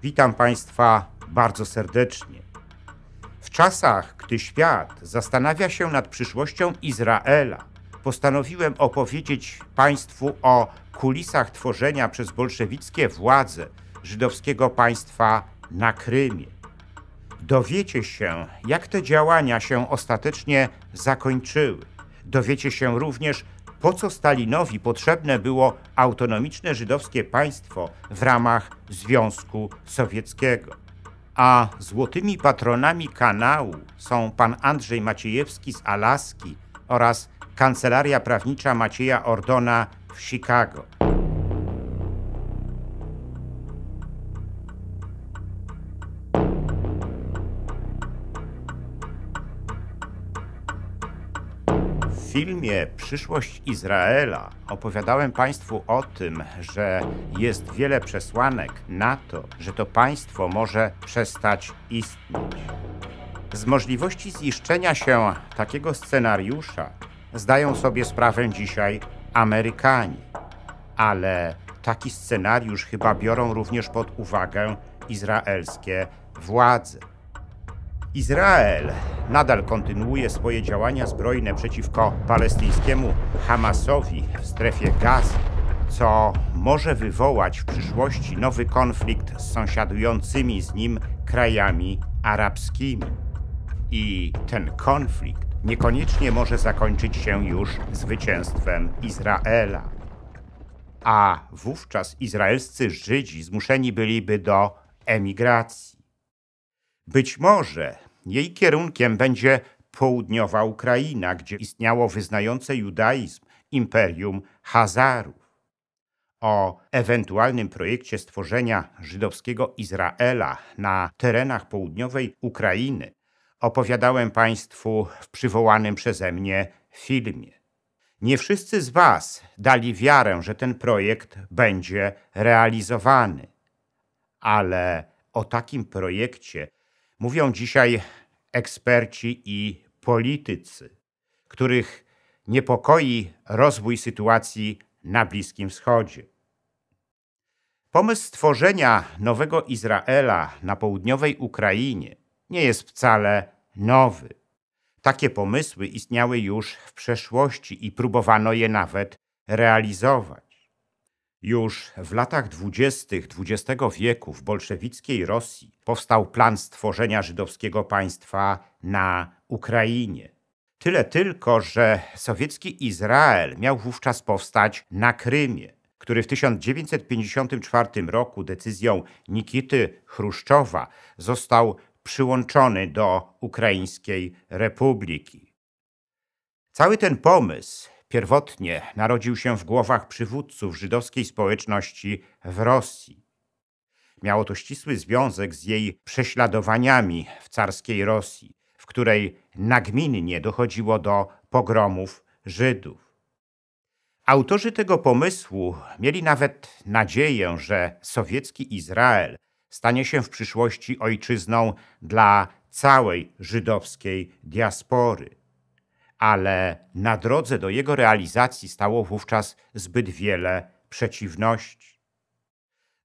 Witam Państwa bardzo serdecznie. W czasach, gdy świat zastanawia się nad przyszłością Izraela, postanowiłem opowiedzieć Państwu o kulisach tworzenia przez bolszewickie władze żydowskiego państwa na Krymie. Dowiecie się, jak te działania się ostatecznie zakończyły. Dowiecie się również, po co Stalinowi potrzebne było autonomiczne żydowskie państwo w ramach Związku Sowieckiego. A złotymi patronami kanału są pan Andrzej Maciejewski z Alaski oraz kancelaria prawnicza Macieja Ordona w Chicago. W filmie Przyszłość Izraela opowiadałem Państwu o tym, że jest wiele przesłanek na to, że to państwo może przestać istnieć. Z możliwości ziszczenia się takiego scenariusza zdają sobie sprawę dzisiaj Amerykanie, ale taki scenariusz chyba biorą również pod uwagę izraelskie władze. Izrael nadal kontynuuje swoje działania zbrojne przeciwko palestyńskiemu Hamasowi w strefie Gazy, co może wywołać w przyszłości nowy konflikt z sąsiadującymi z nim krajami arabskimi. I ten konflikt niekoniecznie może zakończyć się już zwycięstwem Izraela. A wówczas izraelscy Żydzi zmuszeni byliby do emigracji. Być może jej kierunkiem będzie południowa Ukraina, gdzie istniało wyznające judaizm imperium Chazarów. O ewentualnym projekcie stworzenia żydowskiego Izraela na terenach południowej Ukrainy opowiadałem Państwu w przywołanym przeze mnie filmie. Nie wszyscy z Was dali wiarę, że ten projekt będzie realizowany, ale o takim projekcie mówią dzisiaj eksperci i politycy, których niepokoi rozwój sytuacji na Bliskim Wschodzie. Pomysł stworzenia nowego Izraela na południowej Ukrainie nie jest wcale nowy. Takie pomysły istniały już w przeszłości i próbowano je nawet realizować. Już w latach 20. XX wieku w bolszewickiej Rosji powstał plan stworzenia żydowskiego państwa na Ukrainie. Tyle tylko, że sowiecki Izrael miał wówczas powstać na Krymie, który w 1954 roku decyzją Nikity Chruszczowa został przyłączony do Ukraińskiej Republiki. Cały ten pomysł pierwotnie narodził się w głowach przywódców żydowskiej społeczności w Rosji. Miało to ścisły związek z jej prześladowaniami w carskiej Rosji, w której nagminnie dochodziło do pogromów Żydów. Autorzy tego pomysłu mieli nawet nadzieję, że sowiecki Izrael stanie się w przyszłości ojczyzną dla całej żydowskiej diaspory. Ale na drodze do jego realizacji stało wówczas zbyt wiele przeciwności.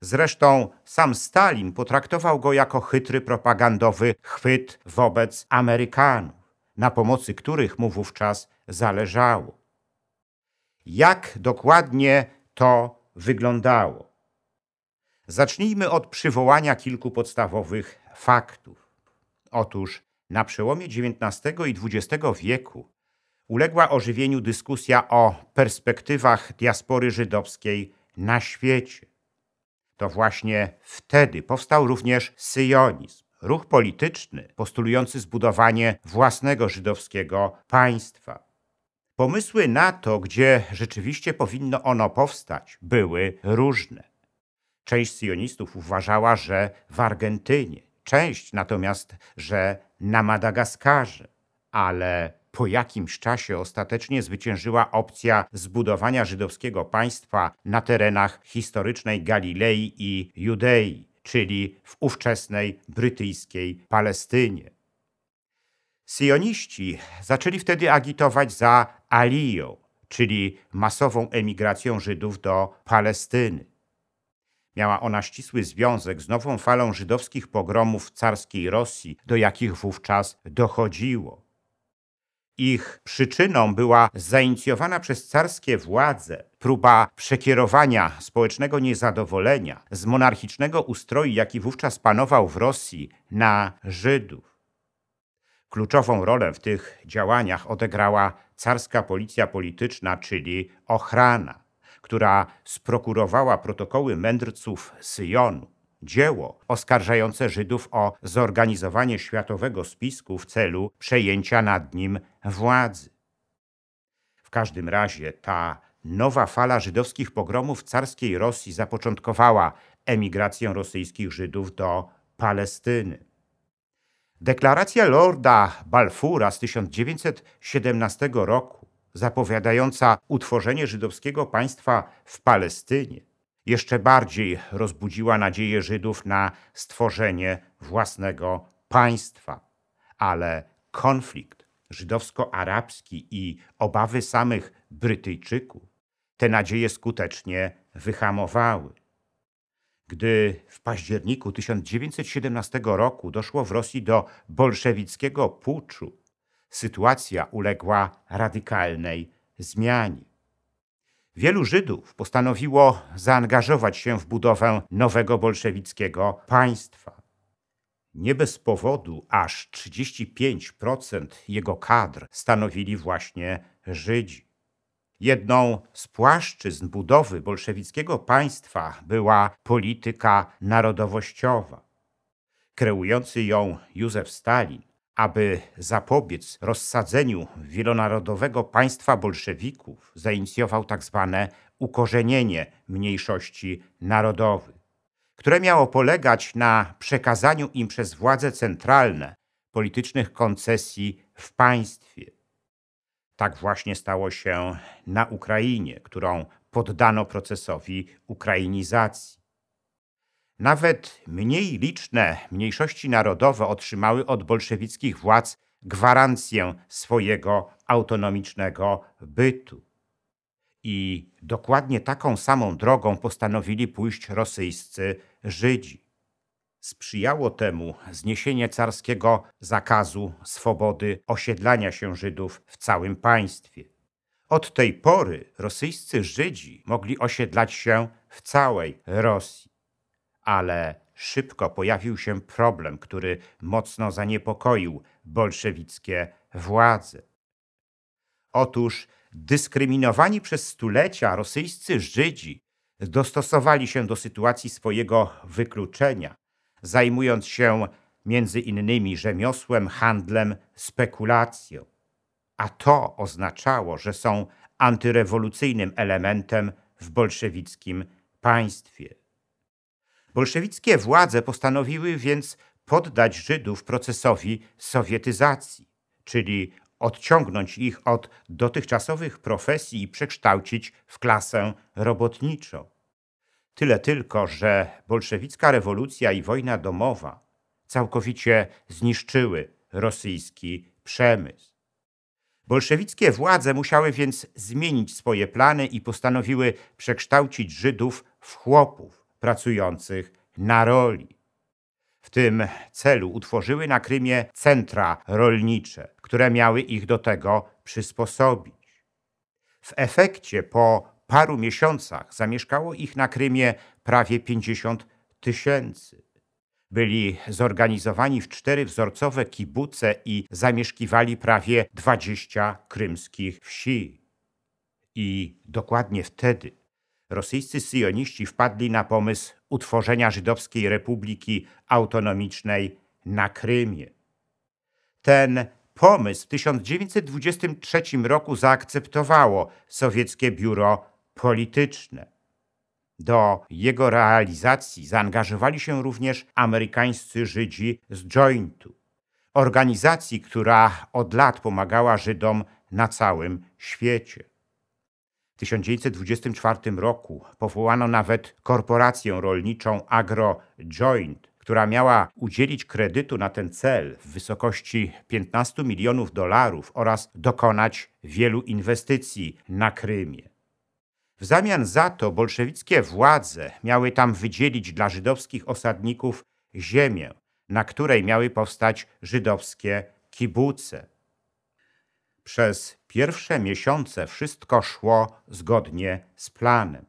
Zresztą sam Stalin potraktował go jako chytry propagandowy chwyt wobec Amerykanów, na pomocy których mu wówczas zależało. Jak dokładnie to wyglądało? Zacznijmy od przywołania kilku podstawowych faktów. Otóż na przełomie XIX i XX wieku uległa ożywieniu dyskusja o perspektywach diaspory żydowskiej na świecie. To właśnie wtedy powstał również syjonizm, ruch polityczny postulujący zbudowanie własnego żydowskiego państwa. Pomysły na to, gdzie rzeczywiście powinno ono powstać, były różne. Część syjonistów uważała, że w Argentynie, część natomiast, że na Madagaskarze, ale po jakimś czasie ostatecznie zwyciężyła opcja zbudowania żydowskiego państwa na terenach historycznej Galilei i Judei, czyli w ówczesnej brytyjskiej Palestynie. Syjoniści zaczęli wtedy agitować za aliją, czyli masową emigracją Żydów do Palestyny. Miała ona ścisły związek z nową falą żydowskich pogromów w carskiej Rosji, do jakich wówczas dochodziło. Ich przyczyną była zainicjowana przez carskie władze próba przekierowania społecznego niezadowolenia z monarchicznego ustroju, jaki wówczas panował w Rosji, na Żydów. Kluczową rolę w tych działaniach odegrała carska policja polityczna, czyli ochrana, która sprokurowała protokoły mędrców Syjonu, dzieło oskarżające Żydów o zorganizowanie światowego spisku w celu przejęcia nad nim władzy. W każdym razie ta nowa fala żydowskich pogromów w carskiej Rosji zapoczątkowała emigrację rosyjskich Żydów do Palestyny. Deklaracja Lorda Balfoura z 1917 roku, zapowiadająca utworzenie żydowskiego państwa w Palestynie, jeszcze bardziej rozbudziła nadzieję Żydów na stworzenie własnego państwa. Ale konflikt żydowsko-arabski i obawy samych Brytyjczyków te nadzieje skutecznie wyhamowały. Gdy w październiku 1917 roku doszło w Rosji do bolszewickiego puczu, sytuacja uległa radykalnej zmianie. Wielu Żydów postanowiło zaangażować się w budowę nowego bolszewickiego państwa. Nie bez powodu aż 35% jego kadr stanowili właśnie Żydzi. Jedną z płaszczyzn budowy bolszewickiego państwa była polityka narodowościowa. Kreujący ją Józef Stalin, aby zapobiec rozsadzeniu wielonarodowego państwa bolszewików, zainicjował tzw. ukorzenienie mniejszości narodowych, które miało polegać na przekazaniu im przez władze centralne politycznych koncesji w państwie. Tak właśnie stało się na Ukrainie, którą poddano procesowi ukrainizacji. Nawet mniej liczne mniejszości narodowe otrzymały od bolszewickich władz gwarancję swojego autonomicznego bytu. I dokładnie taką samą drogą postanowili pójść rosyjscy Żydzi. Sprzyjało temu zniesienie carskiego zakazu swobody osiedlania się Żydów w całym państwie. Od tej pory rosyjscy Żydzi mogli osiedlać się w całej Rosji. Ale szybko pojawił się problem, który mocno zaniepokoił bolszewickie władze. Otóż dyskryminowani przez stulecia rosyjscy Żydzi dostosowali się do sytuacji swojego wykluczenia, zajmując się między innymi rzemiosłem, handlem, spekulacją. A to oznaczało, że są antyrewolucyjnym elementem w bolszewickim państwie. Bolszewickie władze postanowiły więc poddać Żydów procesowi sowietyzacji, czyli odciągnąć ich od dotychczasowych profesji i przekształcić w klasę robotniczą. Tyle tylko, że bolszewicka rewolucja i wojna domowa całkowicie zniszczyły rosyjski przemysł. Bolszewickie władze musiały więc zmienić swoje plany i postanowiły przekształcić Żydów w chłopów pracujących na roli. W tym celu utworzyły na Krymie centra rolnicze, które miały ich do tego przysposobić. W efekcie po paru miesiącach zamieszkało ich na Krymie prawie 50 000. Byli zorganizowani w 4 wzorcowe kibuce i zamieszkiwali prawie 20 krymskich wsi. I dokładnie wtedy rosyjscy syjoniści wpadli na pomysł utworzenia Żydowskiej Republiki Autonomicznej na Krymie. Ten pomysł w 1923 roku zaakceptowało sowieckie biuro polityczne. Do jego realizacji zaangażowali się również amerykańscy Żydzi z Jointu, organizacji, która od lat pomagała Żydom na całym świecie. W 1924 roku powołano nawet korporację rolniczą AgroJoint, która miała udzielić kredytu na ten cel w wysokości $15 milionów oraz dokonać wielu inwestycji na Krymie. W zamian za to bolszewickie władze miały tam wydzielić dla żydowskich osadników ziemię, na której miały powstać żydowskie kibuce. Przez pierwsze miesiące wszystko szło zgodnie z planem.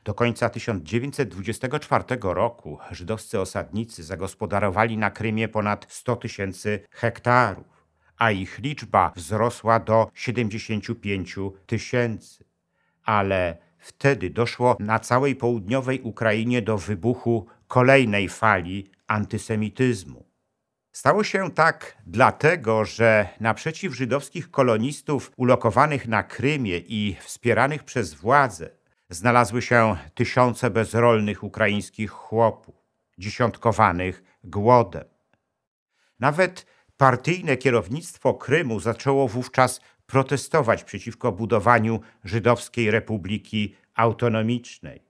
Do końca 1924 roku żydowscy osadnicy zagospodarowali na Krymie ponad 100 000 hektarów, a ich liczba wzrosła do 75 000. Ale wtedy doszło na całej południowej Ukrainie do wybuchu kolejnej fali antysemityzmu. Stało się tak dlatego, że naprzeciw żydowskich kolonistów ulokowanych na Krymie i wspieranych przez władze znalazły się tysiące bezrolnych ukraińskich chłopów, dziesiątkowanych głodem. Nawet partyjne kierownictwo Krymu zaczęło wówczas protestować przeciwko budowaniu Żydowskiej Republiki Autonomicznej.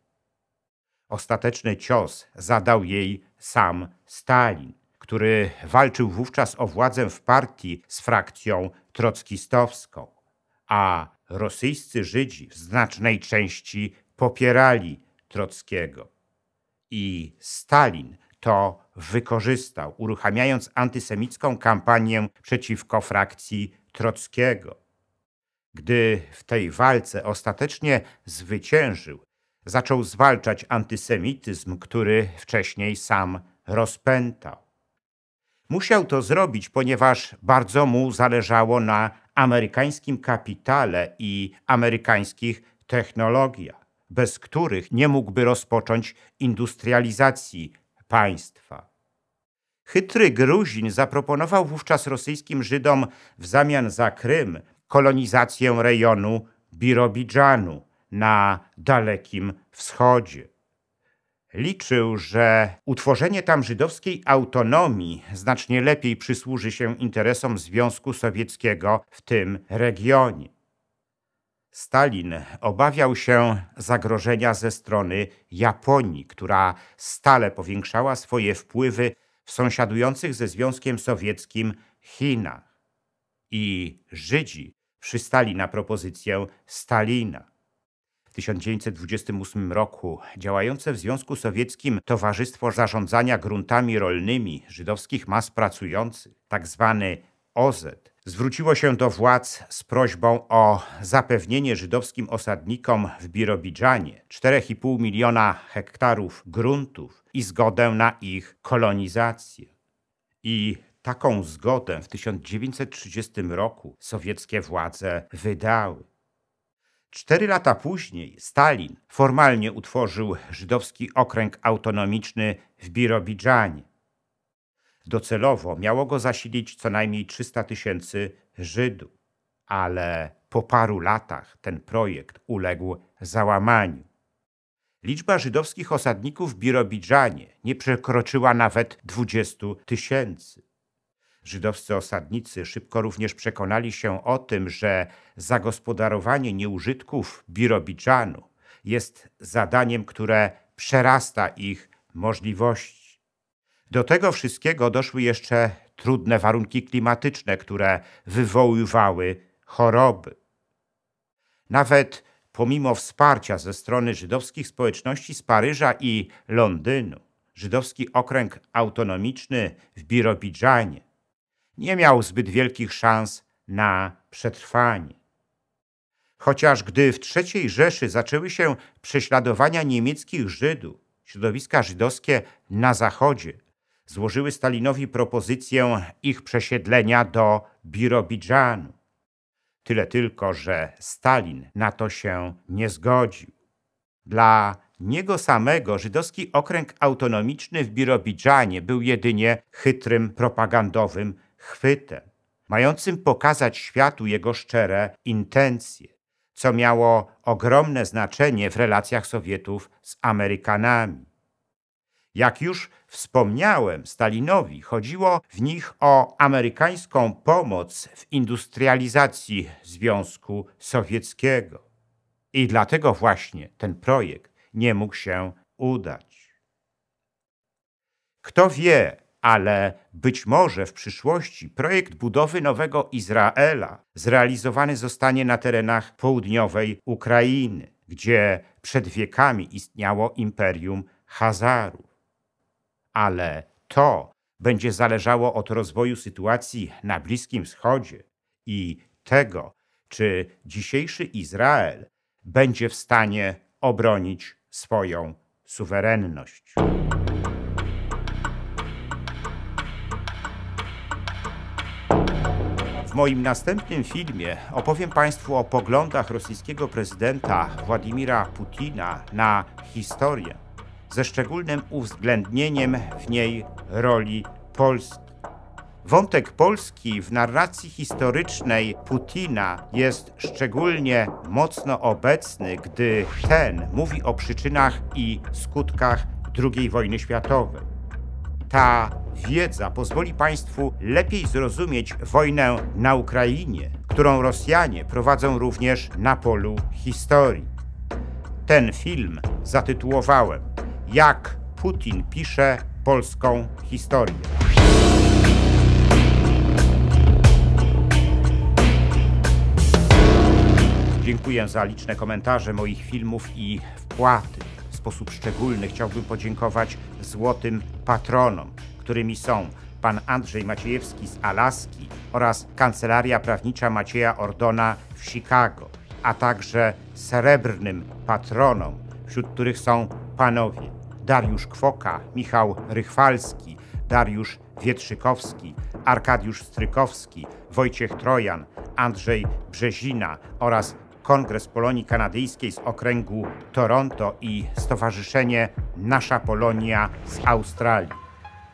Ostateczny cios zadał jej sam Stalin, który walczył wówczas o władzę w partii z frakcją trockistowską, a rosyjscy Żydzi w znacznej części popierali Trockiego. I Stalin to wykorzystał, uruchamiając antysemicką kampanię przeciwko frakcji Trockiego. Gdy w tej walce ostatecznie zwyciężył, zaczął zwalczać antysemityzm, który wcześniej sam rozpętał. Musiał to zrobić, ponieważ bardzo mu zależało na amerykańskim kapitale i amerykańskich technologiach, bez których nie mógłby rozpocząć industrializacji państwa. Chytry Gruzin zaproponował wówczas rosyjskim Żydom w zamian za Krym kolonizację rejonu Birobidżanu na Dalekim Wschodzie. Liczył, że utworzenie tam żydowskiej autonomii znacznie lepiej przysłuży się interesom Związku Sowieckiego w tym regionie. Stalin obawiał się zagrożenia ze strony Japonii, która stale powiększała swoje wpływy w sąsiadujących ze Związkiem Sowieckim Chinach. I Żydzi przystali na propozycję Stalina. W 1928 roku działające w Związku Sowieckim Towarzystwo Zarządzania Gruntami Rolnymi Żydowskich Mas Pracujących, tzw. OZ, zwróciło się do władz z prośbą o zapewnienie żydowskim osadnikom w Birobidżanie 4,5 miliona hektarów gruntów i zgodę na ich kolonizację. I taką zgodę w 1930 roku sowieckie władze wydały. 4 lata później Stalin formalnie utworzył żydowski okręg autonomiczny w Birobidżanie. Docelowo miało go zasilić co najmniej 300 000 Żydów, ale po paru latach ten projekt uległ załamaniu. Liczba żydowskich osadników w Birobidżanie nie przekroczyła nawet 20 000. Żydowscy osadnicy szybko również przekonali się o tym, że zagospodarowanie nieużytków Birobidżanu jest zadaniem, które przerasta ich możliwości. Do tego wszystkiego doszły jeszcze trudne warunki klimatyczne, które wywoływały choroby. Nawet pomimo wsparcia ze strony żydowskich społeczności z Paryża i Londynu, żydowski okręg autonomiczny w Birobidżanie nie miał zbyt wielkich szans na przetrwanie. Chociaż gdy w III Rzeszy zaczęły się prześladowania niemieckich Żydów, środowiska żydowskie na Zachodzie złożyły Stalinowi propozycję ich przesiedlenia do Birobidżanu. Tyle tylko, że Stalin na to się nie zgodził. Dla niego samego żydowski okręg autonomiczny w Birobidżanie był jedynie chytrym propagandowym chwytem, mającym pokazać światu jego szczere intencje, co miało ogromne znaczenie w relacjach Sowietów z Amerykanami. Jak już wspomniałem, Stalinowi chodziło w nich o amerykańską pomoc w industrializacji Związku Sowieckiego. I dlatego właśnie ten projekt nie mógł się udać. Kto wie, ale być może w przyszłości projekt budowy nowego Izraela zrealizowany zostanie na terenach południowej Ukrainy, gdzie przed wiekami istniało imperium Chazarów. Ale to będzie zależało od rozwoju sytuacji na Bliskim Wschodzie i tego, czy dzisiejszy Izrael będzie w stanie obronić swoją suwerenność. W moim następnym filmie opowiem Państwu o poglądach rosyjskiego prezydenta Władimira Putina na historię, ze szczególnym uwzględnieniem w niej roli Polski. Wątek Polski w narracji historycznej Putina jest szczególnie mocno obecny, gdy ten mówi o przyczynach i skutkach II wojny światowej. Ta wiedza pozwoli Państwu lepiej zrozumieć wojnę na Ukrainie, którą Rosjanie prowadzą również na polu historii. Ten film zatytułowałem „Jak Putin pisze polską historię”. Dziękuję za liczne komentarze moich filmów i wpłaty. W sposób szczególny chciałbym podziękować złotym patronom, którymi są pan Andrzej Maciejewski z Alaski oraz Kancelaria Prawnicza Macieja Ordona w Chicago, a także srebrnym patronom, wśród których są panowie Dariusz Kwoka, Michał Rychwalski, Dariusz Wietrzykowski, Arkadiusz Strykowski, Wojciech Trojan, Andrzej Brzezina oraz Kongres Polonii Kanadyjskiej z okręgu Toronto i Stowarzyszenie Nasza Polonia z Australii.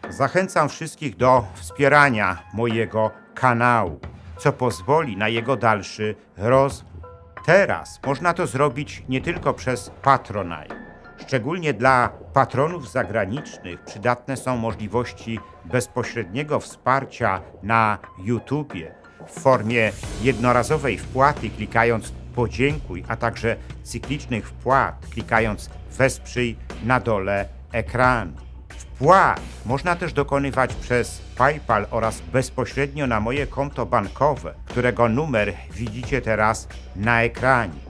Zachęcam wszystkich do wspierania mojego kanału, co pozwoli na jego dalszy rozwój. Teraz można to zrobić nie tylko przez Patronite. Szczególnie dla patronów zagranicznych przydatne są możliwości bezpośredniego wsparcia na YouTubie w formie jednorazowej wpłaty klikając podziękuj, a także cyklicznych wpłat klikając wesprzyj na dole ekranu. Wpłat można też dokonywać przez PayPal oraz bezpośrednio na moje konto bankowe, którego numer widzicie teraz na ekranie.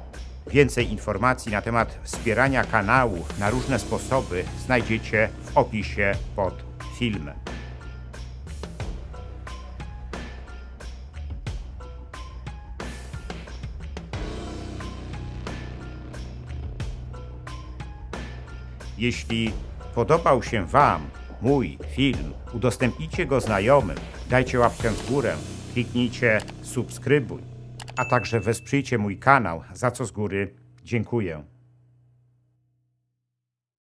Więcej informacji na temat wspierania kanału na różne sposoby znajdziecie w opisie pod filmem. Jeśli podobał się Wam mój film, udostępnijcie go znajomym, dajcie łapkę w górę, kliknijcie subskrybuj, a także wesprzyjcie mój kanał, za co z góry dziękuję.